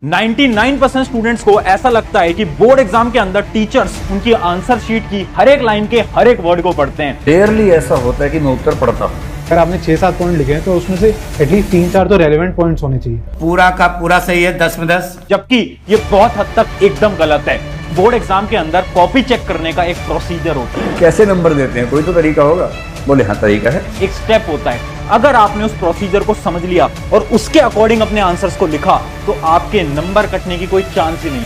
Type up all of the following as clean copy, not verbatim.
99% students को ऐसा लगता है कि बोर्ड एग्जाम के अंदर टीचर्स उनकी आंसर शीट की हर एक लाइन के हर एक वर्ड को पढ़ते हैं। रेयरली ऐसा होता है कि मैं उत्तर पढ़ता हूँ। अगर आपने 6-7 पॉइंट लिखे हैं तो उसमें से एटलीस्ट 3-4 तो रेलेवेंट पॉइंट्स होने चाहिए। पूरा का पूरा सही है, 10 में 10। जबकि ये बहुत हद तक एकदम गलत है। बोर्ड एग्जाम के अंदर कॉपी चेक करने का एक प्रोसीजर होता है। कैसे नंबर देते हैं, कोई तो तरीका होगा। बोले हाँ तरीका है। एक स्टेप होता है। अगर आपने उस प्रोसीजर को समझ लिया और उसके अकॉर्डिंग अपने आंसर्स को लिखा तो आपके नंबर कटने की कोई चांस ही नहीं।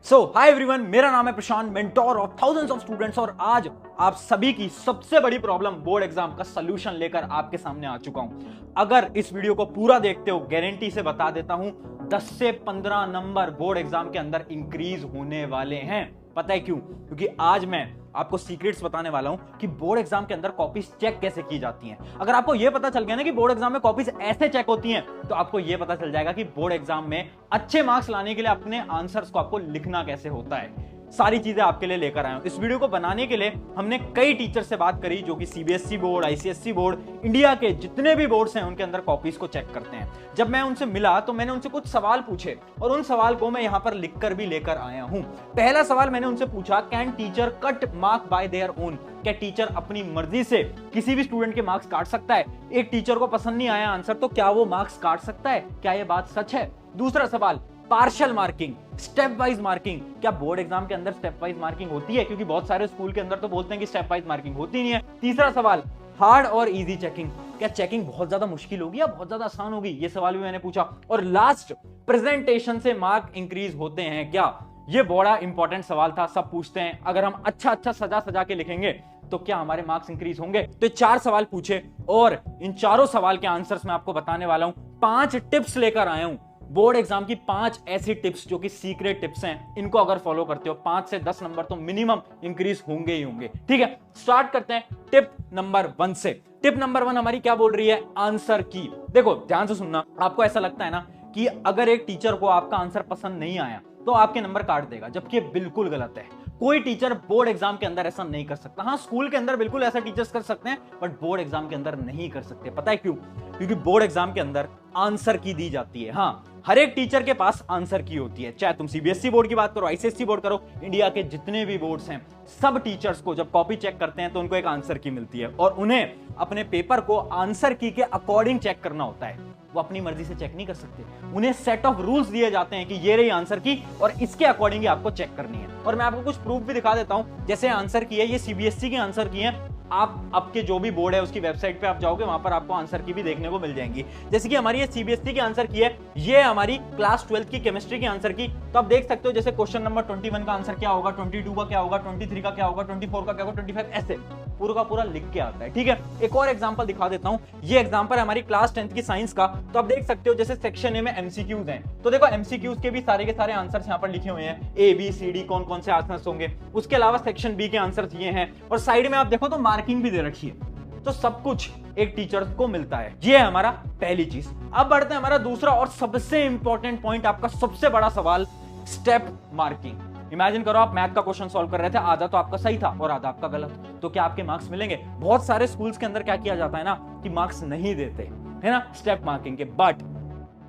सो हाय एवरीवन, मेरा नाम है Prashant, mentor of thousands of students, और आज आप सभी की सबसे बड़ी प्रॉब्लम बोर्ड एग्जाम का सलूशन लेकर आपके सामने आ चुका हूं। अगर इस वीडियो को पूरा देखते हो, गारंटी से बता देता हूं 10 से 15 नंबर बोर्ड एग्जाम के अंदर इंक्रीज होने वाले हैं। पता है क्यों? क्योंकि आज मैं आपको सीक्रेट्स बताने वाला हूं कि बोर्ड एग्जाम के अंदर कॉपीज चेक कैसे की जाती हैं। अगर आपको यह पता चल गया ना कि बोर्ड एग्जाम में कॉपीज ऐसे चेक होती हैं, तो आपको यह पता चल जाएगा कि बोर्ड एग्जाम में अच्छे मार्क्स लाने के लिए अपने आंसर्स को आपको लिखना कैसे होता है। सारी चीजें आपके लिए लेकर आया हूं। इस वीडियो को बनाने के लिए हमने कई टीचर से बात करी जो कि CBSE board, ICSE board, India के जितने भी बोर्ड्स हैं उनके अंदर कॉपीज को चेक करते हैं। जब मैं उनसे मिला तो मैंने उनसे कुछ सवाल पूछे और उन सवाल को मैं यहां पर लिखकर भी लेकर आया हूं। पहला सवाल मैंने उनसे पूछा, can teacher cut mark bye their own? क्या टीचर अपनी मर्जी से किसी भी स्टूडेंट के मार्क्स काट सकता है? एक टीचर को पसंद नहीं आया आंसर तो क्या वो मार्क्स काट सकता है? क्या यह बात सच है? दूसरा सवाल, partial marking, step wise marking. क्या बोर्ड एग्जाम के अंदर स्टेप वाइज मार्किंग होती है? क्योंकि बहुत सारे स्कूल के अंदर तो बोलते हैं कि स्टेप वाइज मार्किंग होती नहीं है। तीसरा सवाल, हार्ड और इजी चेकिंग। क्या चेकिंग बहुत ज्यादा मुश्किल होगी या बहुत ज्यादा आसान होगी? ये सवाल भी मैंने पूछा। और लास्ट, प्रेजेंटेशन से मार्क इंक्रीज होते हैं क्या? ये बड़ा इंपॉर्टेंट सवाल था। सब पूछते हैं अगर हम अच्छा सजा सजा के लिखेंगे तो क्या हमारे मार्क्स इंक्रीज होंगे? तो 4 सवाल पूछे और इन चारों सवाल के आंसर्स मैं आपको बताने वाला हूं। 5 टिप्स लेकर आया हूं बोर्ड एग्जाम की। 5 ऐसी टिप्स जो कि सीक्रेट टिप्स हैं। इनको अगर फॉलो करते हो 5 से 10 नंबर तो मिनिमम इंक्रीज होंगे ही होंगे। ठीक है, स्टार्ट करते हैं टिप नंबर 1 से। टिप नंबर 1 हमारी क्या बोल रही है? आंसर की। देखो ध्यान से सुनना। आपको ऐसा लगता है ना कि अगर एक टीचर को आपका आंसर पसंद नहीं आया तो आपके नंबर काट देगा, जबकि ये बिल्कुल गलत है। कोई टीचर बोर्ड एग्जाम के अंदर ऐसा नहीं कर सकता। हाँ, स्कूल के अंदर बिल्कुल ऐसा टीचर्स कर सकते हैं, बट बोर्ड एग्जाम के अंदर नहीं कर सकते। पता है क्यों? क्योंकि बोर्ड एग्जाम के अंदर आंसर की दी जाती है। हाँ, हर एक टीचर के पास आंसर की होती है। चाहे तुम सीबीएसई बोर्ड की बात करो, आईसीएसई बोर्ड करो, इंडिया के जितने भी बोर्ड्स हैं, सब टीचर्स को जब कॉपी चेक करते हैं तो उनको एक आंसर की मिलती है और उन्हें अपने पेपर को आंसर की के अकॉर्डिंग चेक करना होता है। वो अपनी मर्जी से चेक नहीं कर सकते। उन्हें सेट ऑफ रूल्स दिए जाते हैं कि ये रही आंसर की और इसके अकॉर्डिंग ही आपको चेक करनी है। और मैं आपको कुछ प्रूफ भी दिखा देता हूं। जैसे आंसर की है, ये सीबीएसई की आंसर की है। आप आपके जो भी बोर्ड है उसकी वेबसाइट पे आप जाओगे, वहां पर आपको आंसर की भी देखने को मिल जाएंगी। जैसे कि हमारी ये सीबीएसई की आंसर की है, ये हमारी क्लास 12 की केमिस्ट्री की आंसर की। तो आप देख सकते हो जैसे क्वेश्चन नंबर 21 का आंसर क्या होगा, 22 का क्या होगा, 23 का क्या होगा, 24 का क्या होगा, 25, ऐसे पूरा का पूरा लिख के आता है। ठीक है, एक और एग्जांपल दिखा देता हूं। ये एग्जांपल है हमारी क्लास 10 की साइंस का। तो आप देख सकते हो जैसे सेक्शन ए में एमसीक्यूज हैं, तो देखो एमसीक्यूज के भी सारे के सारे आंसर्स यहां पर लिखे हुए हैं, ए बी सी डी कौन कौन से आंसर्स होंगे। उसके अलावा सेक्शन बी के आंसर्स ये हैं और साइड में आप देखो तो मार्किंग भी दे रखी है। तो सब कुछ एक टीचर को मिलता है। ये है हमारा पहली चीज। अब बढ़ते हैं हमारा दूसरा और सबसे इंपॉर्टेंट पॉइंट, आपका सबसे बड़ा सवाल, स्टेप मार्किंग। इमेजिन करो आप मैथ का क्वेश्चन सॉल्व कर रहे थे, आधा तो आपका सही था और आधा आपका गलत, तो क्या आपके मार्क्स मिलेंगे? बहुत सारे स्कूल्स के अंदर क्या किया जाता है ना कि मार्क्स नहीं देते है ना स्टेप मार्किंग के। बट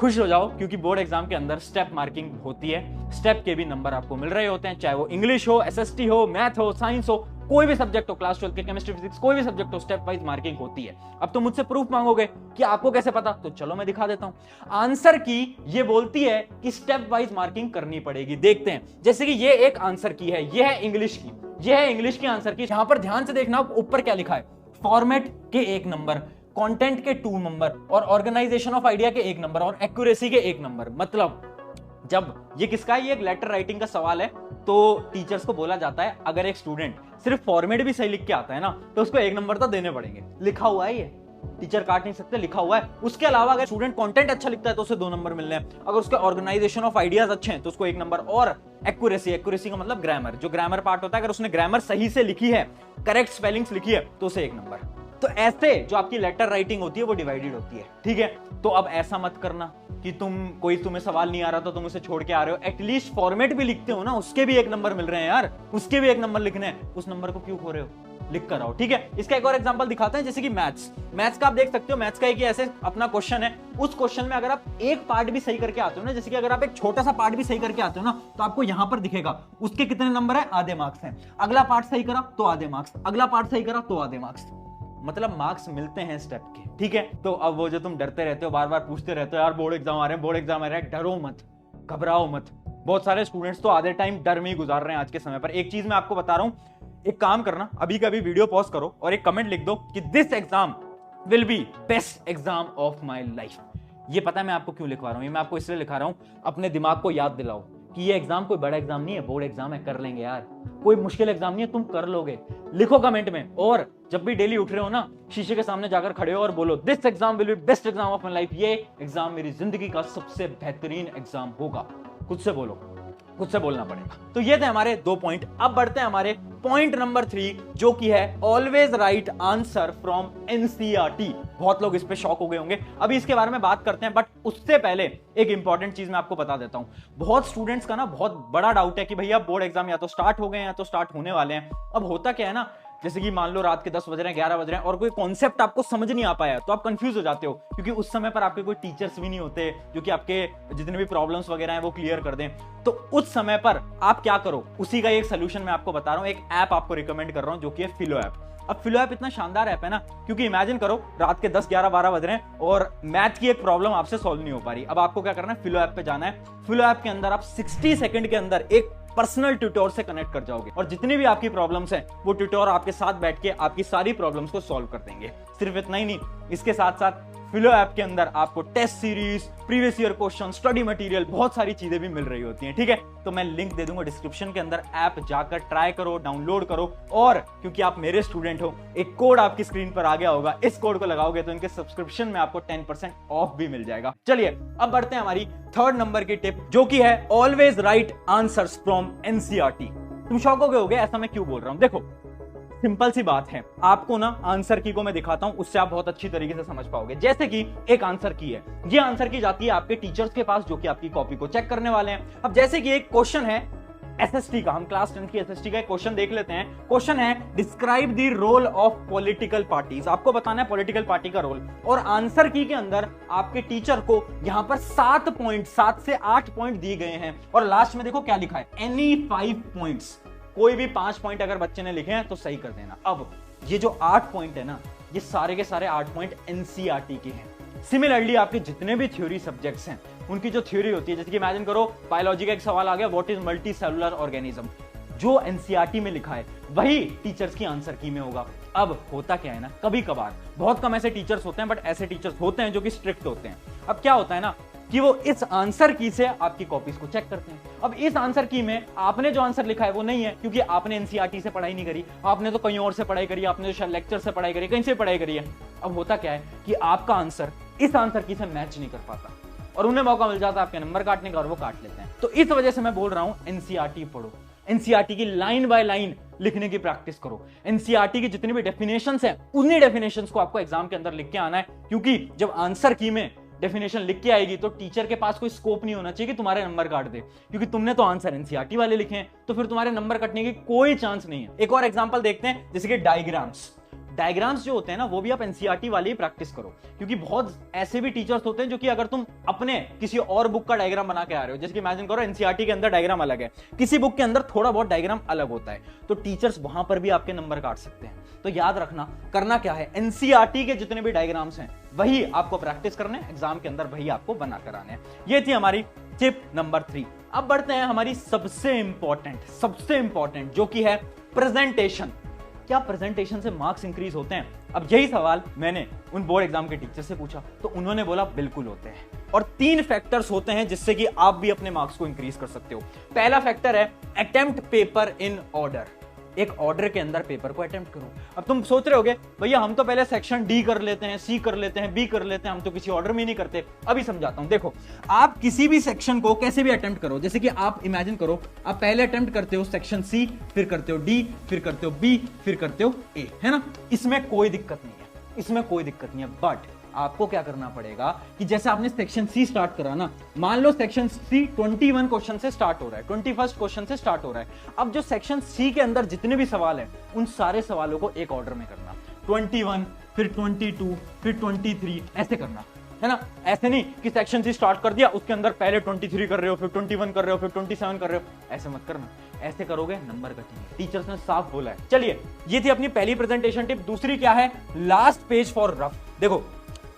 खुश हो जाओ क्योंकि बोर्ड एग्जाम के अंदर स्टेप मार्किंग होती है। स्टेप के भी नंबर आपको मिल रहे होते हैं, चाहे वो इंग्लिश हो, एसएसटी हो, मैथ हो, साइंस हो, कोई भी सब्जेक्ट हो, क्लास 12 के केमिस्ट्री, फिजिक्स, कोई भी सब्जेक्ट हो, स्टेप वाइज मार्किंग होती है। अब तो मुझसे प्रूफ मांगोगे कि आपको कैसे पता, तो चलो मैं दिखा देता हूं। आंसर की ये बोलती है कि स्टेप वाइज मार्किंग करनी पड़ेगी। देखते हैं, जैसे कि ये एक आंसर की है, ये है इंग्लिश की, ये है इंग्लिश की आंसर की। यहां पर ध्यान से देखना ऊपर क्या लिखा है, फॉर्मेट के 1 नंबर, कंटेंट के 2 नंबर और ऑर्गेनाइजेशन ऑफ आइडिया के 1 नंबर और एक्यूरेसी के 1 नंबर। मतलब जब ये किसका है, ये एक लेटर राइटिंग का सवाल है, तो टीचर्स को बोला जाता है अगर एक स्टूडेंट सिर्फ फॉर्मेट भी सही लिख के आता है ना तो उसको 1 नंबर तो देने पड़ेंगे। लिखा हुआ है, ये टीचर काट नहीं सकते, लिखा हुआ है। उसके अलावा अगर स्टूडेंट कंटेंट अच्छा लिखता है तो उसे 2 नंबर मिलने हैं। अगर उसके ऑर्गेनाइजेशन ऑफ आइडियाज अच्छे हैं तो उसको 1 नंबर। और एक्यूरेसी का मतलब ग्रामर, जो ग्रामर पार्ट होता है, अगर उसने ग्रामर सही से लिखी है, करेक्ट स्पेलिंग्स लिखी है, तो उसे 1 नंबर। तो ऐसे जो आपकी लेटर राइटिंग होती है वो डिवाइडेड होती है। ठीक है, तो अब ऐसा मत करना कि तुम्हें सवाल नहीं आ रहा तो तुम उसे छोड़ के आ रहे हो। एटलीस्ट फॉर्मेट भी लिखते हो ना, उसके भी 1 नंबर मिल रहे हैं यार, उसके भी 1 नंबर लिखने हैं, उस नंबर को क्यों खो रहे हो? लिख कर आओ, ठीक है। इसका एक और एग्जांपल दिखाते हैं, जैसे कि मैथ्स का आप देख सकते हो। मैथ्स का एक ऐसे अपना क्वेश्चन है, उस क्वेश्चन में अगर आप एक पार्ट भी सही करके आते हो ना, जैसे कि अगर आप एक छोटा सा पार्ट भी सही करके आते हो ना, तो आपको यहां पर दिखेगा उसके कितने नंबर है, आधे मार्क्स हैं। अगला पार्ट सही करा तो आधे मार्क्स, अगला पार्ट सही करा तो आधे मार्क्स, मतलब मार्क्स मिलते हैं स्टेप के, ठीक है। तो अब वो जो तुम डरते रहते हो, बार बार पूछते रहते हो यार बोर्ड एग्जाम आ रहे हैं, बोर्ड एग्जाम आ रहे हैं, डरो मत, घबराओ मत। बहुत सारे स्टूडेंट्स तो आधे टाइम डर में ही गुजार रहे हैं आज के समय पर। एक चीज मैं आपको बता रहा हूं, एक काम करना, अभी का अभी वीडियो पॉज करो और एक कमेंट लिख दो कि this exam will be best exam of my life. ये पता है मैं आपको क्यों लिखवा रहा हूं, ये मैं आपको इसलिए लिखा रहा हूं, अपने दिमाग को याद दिलाओ कि ये एग्जाम कोई बड़ा एग्जाम नहीं है, बोर्ड एग्जाम है, कर लेंगे यार, कोई मुश्किल एग्जाम नहीं है, तुम कर लोगे। लिखो कमेंट में, और जब भी डेली उठ रहे हो ना, शीशे के सामने जाकर खड़े हो और बोलो this exam will be best exam of my life, ये एग्जाम मेरी जिंदगी का सबसे बेहतरीन एग्जाम होगा। खुद से बोलो, खुद से बोलना पड़ेगा। तो ये थे हमारे 2 पॉइंट। अब बढ़ते हैं हमारे पॉइंट नंबर 3, जो कि है always right answer from NCERT. बहुत लोग इस पे शॉक हो गए होंगे, अभी इसके बारे में बात करते हैं, बट उससे पहले एक इंपॉर्टेंट चीज मैं आपको बता देता हूं। बहुत स्टूडेंट्स का ना बहुत बड़ा डाउट है कि भैया बोर्ड एग्जाम या तो स्टार्ट हो गए हैं या तो स्टार्ट होने वाले हैं। अब होता क्या है ना, जैसे कि मान लो रात के 10 बज रहे हैं, 11 बज रहे हैं और कोई कॉन्सेप्ट आपको समझ नहीं आ पाया, तो आप कंफ्यूज हो जाते हो, क्योंकि उस समय पर आपके कोई टीचर्स भी नहीं होते जो कि आपके जितने भी प्रॉब्लम्स वगैरह हैं वो क्लियर कर दें। तो उस समय पर आप क्या करो, उसी का एक सोल्यूशन मैं आपको बता रहा हूं, एक ऐप आपको रिकमेंड कर रहा हूं जो कि है फिलो ऐप। अब फिलो ऐप इतना शानदार ऐप है ना, क्योंकि इमेजिन करो रात के 10, 11, 12 बज रहे हैं और मैथ की एक प्रॉब्लम आपसे सॉल्व नहीं हो पा रही। अब आपको क्या करना है, फिलो ऐप पे जाना है। फिलो ऐप के अंदर आप 60 सेकंड के अंदर एक पर्सनल ट्यूटर से कनेक्ट कर जाओगे और जितनी भी आपकी प्रॉब्लम्स हैं वो ट्यूटर आपके साथ बैठ के आपकी सारी प्रॉब्लम्स को सॉल्व कर देंगे। सिर्फ इतना ही नहीं, इसके साथ साथ फिलो ऐप के अंदर आपको test series, previous year question, study material, बहुत सारी चीजें भी मिल रही होती हैं, ठीक है। तो मैं लिंक दे दूंगा डिस्क्रिप्शन के अंदर, ऐप जाकर ट्राई करो, डाउनलोड करो, और क्योंकि आप मेरे स्टूडेंट हो, एक कोड आपकी स्क्रीन पर आ गया होगा, इस कोड को लगाओगे तो इनके सब्सक्रिप्शन में आपको 10% ऑफ भी मिल जाएगा। चलिए अब बढ़ते हैं हमारी 3rd नंबर की टिप, जो कि है always right answers from NCERT. तुम शॉक हो गए होगे ऐसा मैं क्यों बोल रहा हूं। देखो सिंपल सी बात है, आपको ना आंसर की को मैं दिखाता हूं, उससे आप बहुत अच्छी तरीके से समझ पाओगे। जैसे कि एक आंसर की है, ये आंसर की जाती है आपके टीचर्स के पास जो कि आपकी कॉपी को चेक करने वाले हैं। अब जैसे कि एक क्वेश्चन है एसएसटी का, हम क्लास 10 की एसएसटी का एक क्वेश्चन देख लेते हैं। क्वेश्चन है describe the role of political parties. आपको बताना है पॉलिटिकल पार्टी का रोल, और आंसर की के अंदर आपके टीचर को यहां पर 7 से 8 पॉइंट दिए गए हैं, और लास्ट में देखो क्या लिखा है, एनी 5 पॉइंट्स। कोई भी 5 पॉइंट अगर बच्चे ने लिखे हैं तो सही कर देना। अब ये जो 8 पॉइंट है ना, ये सारे के सारे 8 पॉइंट एनसीईआरटी के हैं। सिमिलरली आपके जितने भी थ्योरी सब्जेक्ट्स हैं उनकी जो थ्योरी होती है, जैसे कि इमेजिन करो बायोलॉजी का एक सवाल आ गया, what is multi cellular organism, जो एनसीईआरटी में लिखा है वही टीचर्स की आंसर की में होगा। अब होता क्या है ना, कभी कभार, बहुत कम ऐसे टीचर्स होते हैं, बट ऐसे टीचर्स होते हैं जो कि स्ट्रिक्ट होते हैं। अब क्या होता है ना कि वो इस आंसर की से आपकी कॉपीज को चेक करते हैं। अब इस आंसर की में आपने जो आंसर लिखा है वो नहीं है, क्योंकि आपने एनसीईआरटी से पढ़ाई नहीं करी, आपने तो कहीं और से पढ़ाई करी, आपने तो लेक्चर से पढ़ाई करी, कहीं से पढ़ाई करी है। अब होता क्या है कि आपका आंसर इस आंसर की से मैच नहीं कर पाता, और उन्हें मौका मिल जाता है आपके नंबर काटने का, और वो काट लेते हैं। तो इस वजह से मैं बोल रहा हूं एनसीईआरटी पढ़ो, एनसीईआरटी की लाइन बाय लाइन लिखने की प्रैक्टिस करो। एनसीईआरटी की जितनी भी डेफिनेशंस हैं उन्हीं डेफिनेशंस को आपको एग्जाम के अंदर लिख के आना है, क्योंकि जब आंसर की में डेफिनेशन लिख के आएगी तो टीचर के पास कोई स्कोप नहीं होना चाहिए कि तुम्हारे नंबर काट दे, क्योंकि तुमने तो आंसर एनसीईआरटी वाले लिखे हैं, तो फिर तुम्हारे नंबर कटने की कोई चांस नहीं है। एक और एग्जांपल देखते हैं, जैसे कि डायग्राम्स जो होते हैं ना, वो भी आप एनसीईआरटी वाले ही प्रैक्टिस करो, क्योंकि बहुत ऐसे भी टीचर्स होते हैं जो कि अगर तुम अपने किसी और बुक का डायग्राम बना के आ रहे हो, जैसे कि इमेजिन करो एनसीईआरटी के अंदर डायग्राम अलग है, किसी बुक के अंदर थोड़ा बहुत डायग्राम अलग होता है, तो टीचर्स वहां पर भी आपके नंबर काट सकते हैं। तो याद रखना, करना क्या है, एनसीईआरटी के जितने भी डायग्राम्स हैं वही आपको प्रैक्टिस करने, एग्जाम के अंदर वही आपको बना कर आने। ये थी हमारी टिप नंबर 3। अब बढ़ते हैं हमारी सबसे इंपॉर्टेंट जो कि है प्रेजेंटेशन। क्या प्रेजेंटेशन से मार्क्स इंक्रीज होते हैं? अब यही सवाल मैंने उन बोर्ड एग्जाम के टीचर से पूछा, तो उन्होंने बोला बिल्कुल होते हैं, और 3 फैक्टर्स होते हैं जिससे कि आप भी अपने मार्क्स को इंक्रीज कर सकते हो। पहला फैक्टर है अटेम्प्ट पेपर इन ऑर्डर, एक ऑर्डर के अंदर पेपर को अटेम्प्ट करो। अब तुम सोच रहे होगे भैया हम तो पहले सेक्शन डी कर लेते हैं, सी कर लेते हैं, बी कर लेते हैं, हम तो किसी ऑर्डर में नहीं करते। अभी समझाता हूं, देखो आप किसी भी सेक्शन को कैसे भी अटेम्प्ट करो, जैसे कि आप इमेजिन करो आप पहले अटेम्प्ट करते हो सेक्शन सी, फिर करते हो डी, फिर करते हो बी, फिर करते हो ए, है ना, इसमें कोई दिक्कत नहीं है, बट आपको क्या करना पड़ेगा कि जैसे आपने सेक्शन सी स्टार्ट करा ना, मान लो सेक्शन सी 21 क्वेश्चन से स्टार्ट हो रहा है, 21st क्वेश्चन से स्टार्ट हो रहा है। अब जो सेक्शन सी के अंदर जितने भी सवाल हैं उन सारे सवालों को एक ऑर्डर में करना, 21 फिर 22 फिर 23 ऐसे करना, है ना। ऐसे नहीं कि सेक्शन सी स्टार्ट कर दिया उसके अंदर पहले 23 कर रहे हो फिर 21 कर रहे हो फिर 27 कर रहे हो, ऐसे मत करना। ऐसे करोगे नंबर कटेंगे, टीचर्स ने साफ बोला है। चलिए ये थी अपनी पहली प्रेजेंटेशन टिप। दूसरी क्या है, लास्ट पेज फॉर रफ। देखो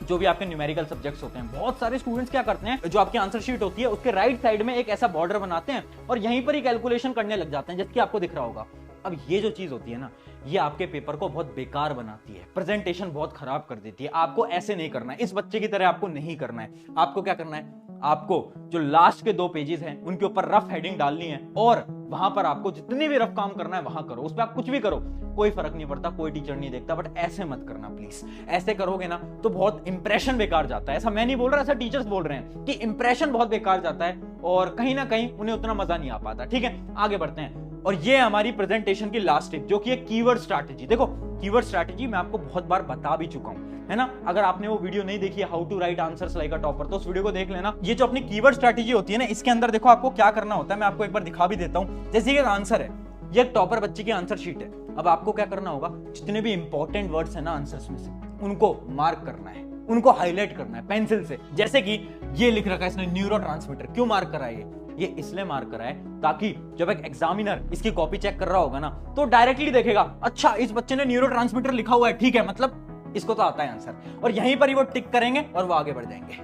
जो भी आपके न्यूमेरिकल सब्जेक्ट्स होते हैं, बहुत सारे स्टूडेंट्स क्या करते हैं, जो आपकी आंसर शीट होती है उसके राइट साइड में एक ऐसा बॉर्डर बनाते हैं और यहीं पर ही कैलकुलेशन करने लग जाते हैं, जबकि आपको दिख रहा होगा। अब ये जो चीज होती है ना, ये आपके पेपर को बहुत बेकार बनाती है, प्रेजेंटेशन बहुत खराब कर देती है। आपको ऐसे नहीं करना है, इस बच्चे की तरह आपको नहीं करना है। आपको क्या करना है, आपको जो लास्ट के 2 पेजेस हैं उनके ऊपर रफ हेडिंग डालनी है और वहां पर आपको जितने भी रफ काम करना है वहां करो, उस पर आप कुछ भी करो, कोई फर्क नहीं पड़ता, कोई टीचर नहीं देखता। बट ऐसे मत करना प्लीज, ऐसे करोगे ना तो बहुत इंप्रेशन बेकार जाता है। ऐसा मैं नहीं बोल रहा, ऐसा टीचर्स बोल रहे हैं कि इंप्रेशन बहुत बेकार जाता है और कहीं ना कहीं उन्हें उतना मजा नहीं आ पाता। ठीक है, आगे बढ़ते हैं। और ये हमारी प्रेजेंटेशन की लास्ट टिप जो कि है कीवर्ड स्ट्रैटेजी। देखो कीवर्ड स्ट्रैटेजी मैं आपको बहुत बार बता भी चुका हूं, है ना। अगर आपने वो वीडियो नहीं देखी है how to write answers like a topper, तो उस वीडियो को देख लेना। ये जो अपनी कीवर्ड स्ट्रैटेजी होती है ना, इसके अंदर देखो आपको क्या करना होता है, मैं आपको एक बार दिखा भी देता हूं। जैसे कि एक आंसर है, ये एक टॉपर बच्चे की आंसर शीट है। अब आपको क्या करना होगा, जितने भी इंपॉर्टेंट वर्ड्स है ना आंसर्स में से, उनको मार्क करना है, उनको हाईलाइट करना है पेंसिल से। जैसे कि ये लिख रखा है इसने न्यूरोट्रांसमीटर, क्यों मार्क करा है ये इसलिए मार्क करा है ताकि जब एक एग्जामिनर इसकी कॉपी चेक कर रहा होगा ना तो डायरेक्टली देखेगा, अच्छा इस बच्चे ने न्यूरोट्रांसमीटर लिखा हुआ है, ठीक है, मतलब इसको तो आता है आंसर। और यहीं पर ही वो टिक करेंगे और वो आगे बढ़ जाएंगे।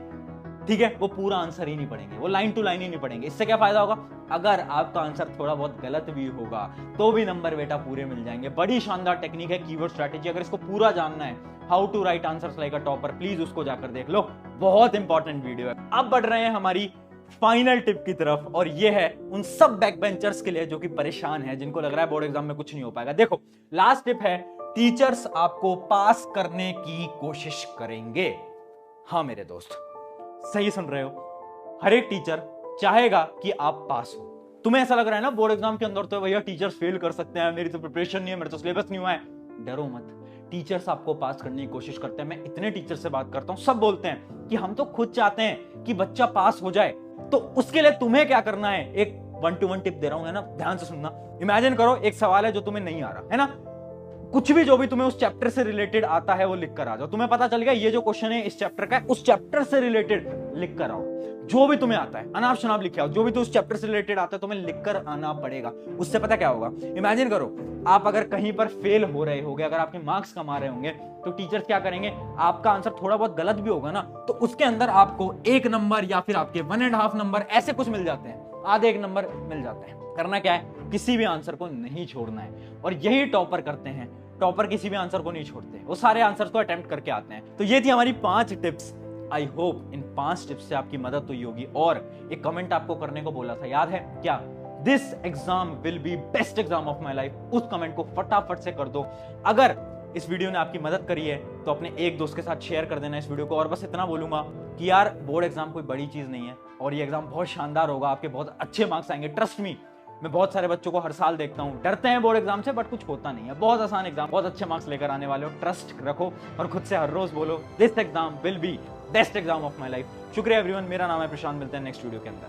ठीक है, वो पूरा आंसर ही नहीं पढ़ेंगे, वो लाइन टू लाइन ही नहीं पढ़ेंगे। इससे क्या फायदा होगा, अगर आपका आंसर थोड़ा बहुत गलत भी होगा तो भी नंबर बेटा पूरे मिल जाएंगे। बड़ी शानदार टेक्निक है कीवर्ड स्ट्रैटेजी। अगर इसको पूरा जानना है, how to write answers like a topper, please उसको जाकर देख लो, बहुत इंपॉर्टेंट वीडियो है। अब बढ़ रहे हैं हमारी फाइनल टिप की तरफ और ये है उन सब बैक बेंचर्स के लिए जो कि परेशान है, जिनको लग रहा है बोर्ड एग्जाम में कुछ नहीं हो पाएगा। देखो लास्ट टिप है, टीचर्स आपको पास करने की कोशिश करेंगे। हाँ मेरे दोस्त, सही सुन रहे हो, हर एक टीचर चाहेगा कि आप पास हो। तुम्हें ऐसा लग रहा है ना बोर्ड एग्जाम के अंदर तो भैया टीचर्स फेल कर सकते हैं, मेरी तो प्रिपरेशन नहीं है, मेरे तो सिलेबस नहीं हुआ है। डरो मत, टीचर्स आपको पास करने की कोशिश करते हैं। मैं इतने टीचर से बात करता हूं, सब बोलते हैं कि हम तो खुद चाहते हैं कि बच्चा पास हो जाए। तो उसके लिए तुम्हें क्या करना है, एक 1-to-1 टिप दे रहा हूं, है ना, ध्यान से सुनना। इमेजिन करो एक सवाल है जो तुम्हें नहीं आ रहा है ना, कुछ भी जो भी तुम्हें उस चैप्टर से रिलेटेड आता है वो लिख कर आ जाओ। तुम्हें पता चल गया ये जो क्वेश्चन है इस चैप्टर का है, उस चैप्टर से रिलेटेड लिख कर आओ। जो भी तुम्हें आता है अनाप शनाप लिखे आओ, जो भी तो उस चैप्टर से रिलेटेड आता है तुम्हें लिख कर आना पड़ेगा। उससे पता क्या होगा, इमेजिन करो आप अगर कहीं पर फेल हो रहे होगे, अगर आपके मार्क्स कम आ रहे होंगे, तो टीचर्स क्या करेंगे, आपका आंसर थोड़ा बहुत गलत भी होगा ना तो उसके अंदर आपको 1 नंबर या फिर आपके 1.5 नंबर ऐसे कुछ मिल जाते हैं, आधे 1 नंबर मिल जाते हैं। करना क्या है, किसी भी आंसर को नहीं छोड़ना है। और यही टॉपर करते हैं, टॉपर किसी भी आंसर को नहीं छोड़ते, वो सारे आंसर को अटेम्प्ट करके आते हैं। तो ये थी हमारी 5 tips. I hope in 5 tips से आपकी मदद हुई होगी। और एक कमेंट आपको करने को बोला था, याद है क्या, this exam will be best exam of my life. उस कमेंट को फटाफट से कर दो। अगर इस वीडियो ने आपकी मदद करी है तो अपने एक दोस्त के साथ शेयर कर देना इस वीडियो को। और बस इतना बोलूंगा कि यार बोर्ड एग्जाम कोई बड़ी चीज नहीं है और ये एग्जाम बहुत शानदार होगा, आपके बहुत अच्छे मार्क्स आएंगे, ट्रस्ट मी। मैं बहुत सारे बच्चों को हर साल देखता हूँ, डरते हैं बोर्ड एग्जाम से, बट कुछ होता नहीं है, बहुत आसान एग्जाम, बहुत अच्छे मार्क्स लेकर आने वाले हो। ट्रस्ट रखो और खुद से हर रोज बोलो, this exam will be best exam of my life. शुक्रिया एवरीवन, मेरा नाम है प्रशांत, मिलते हैं नेक्स्ट वीडियो के अंदर।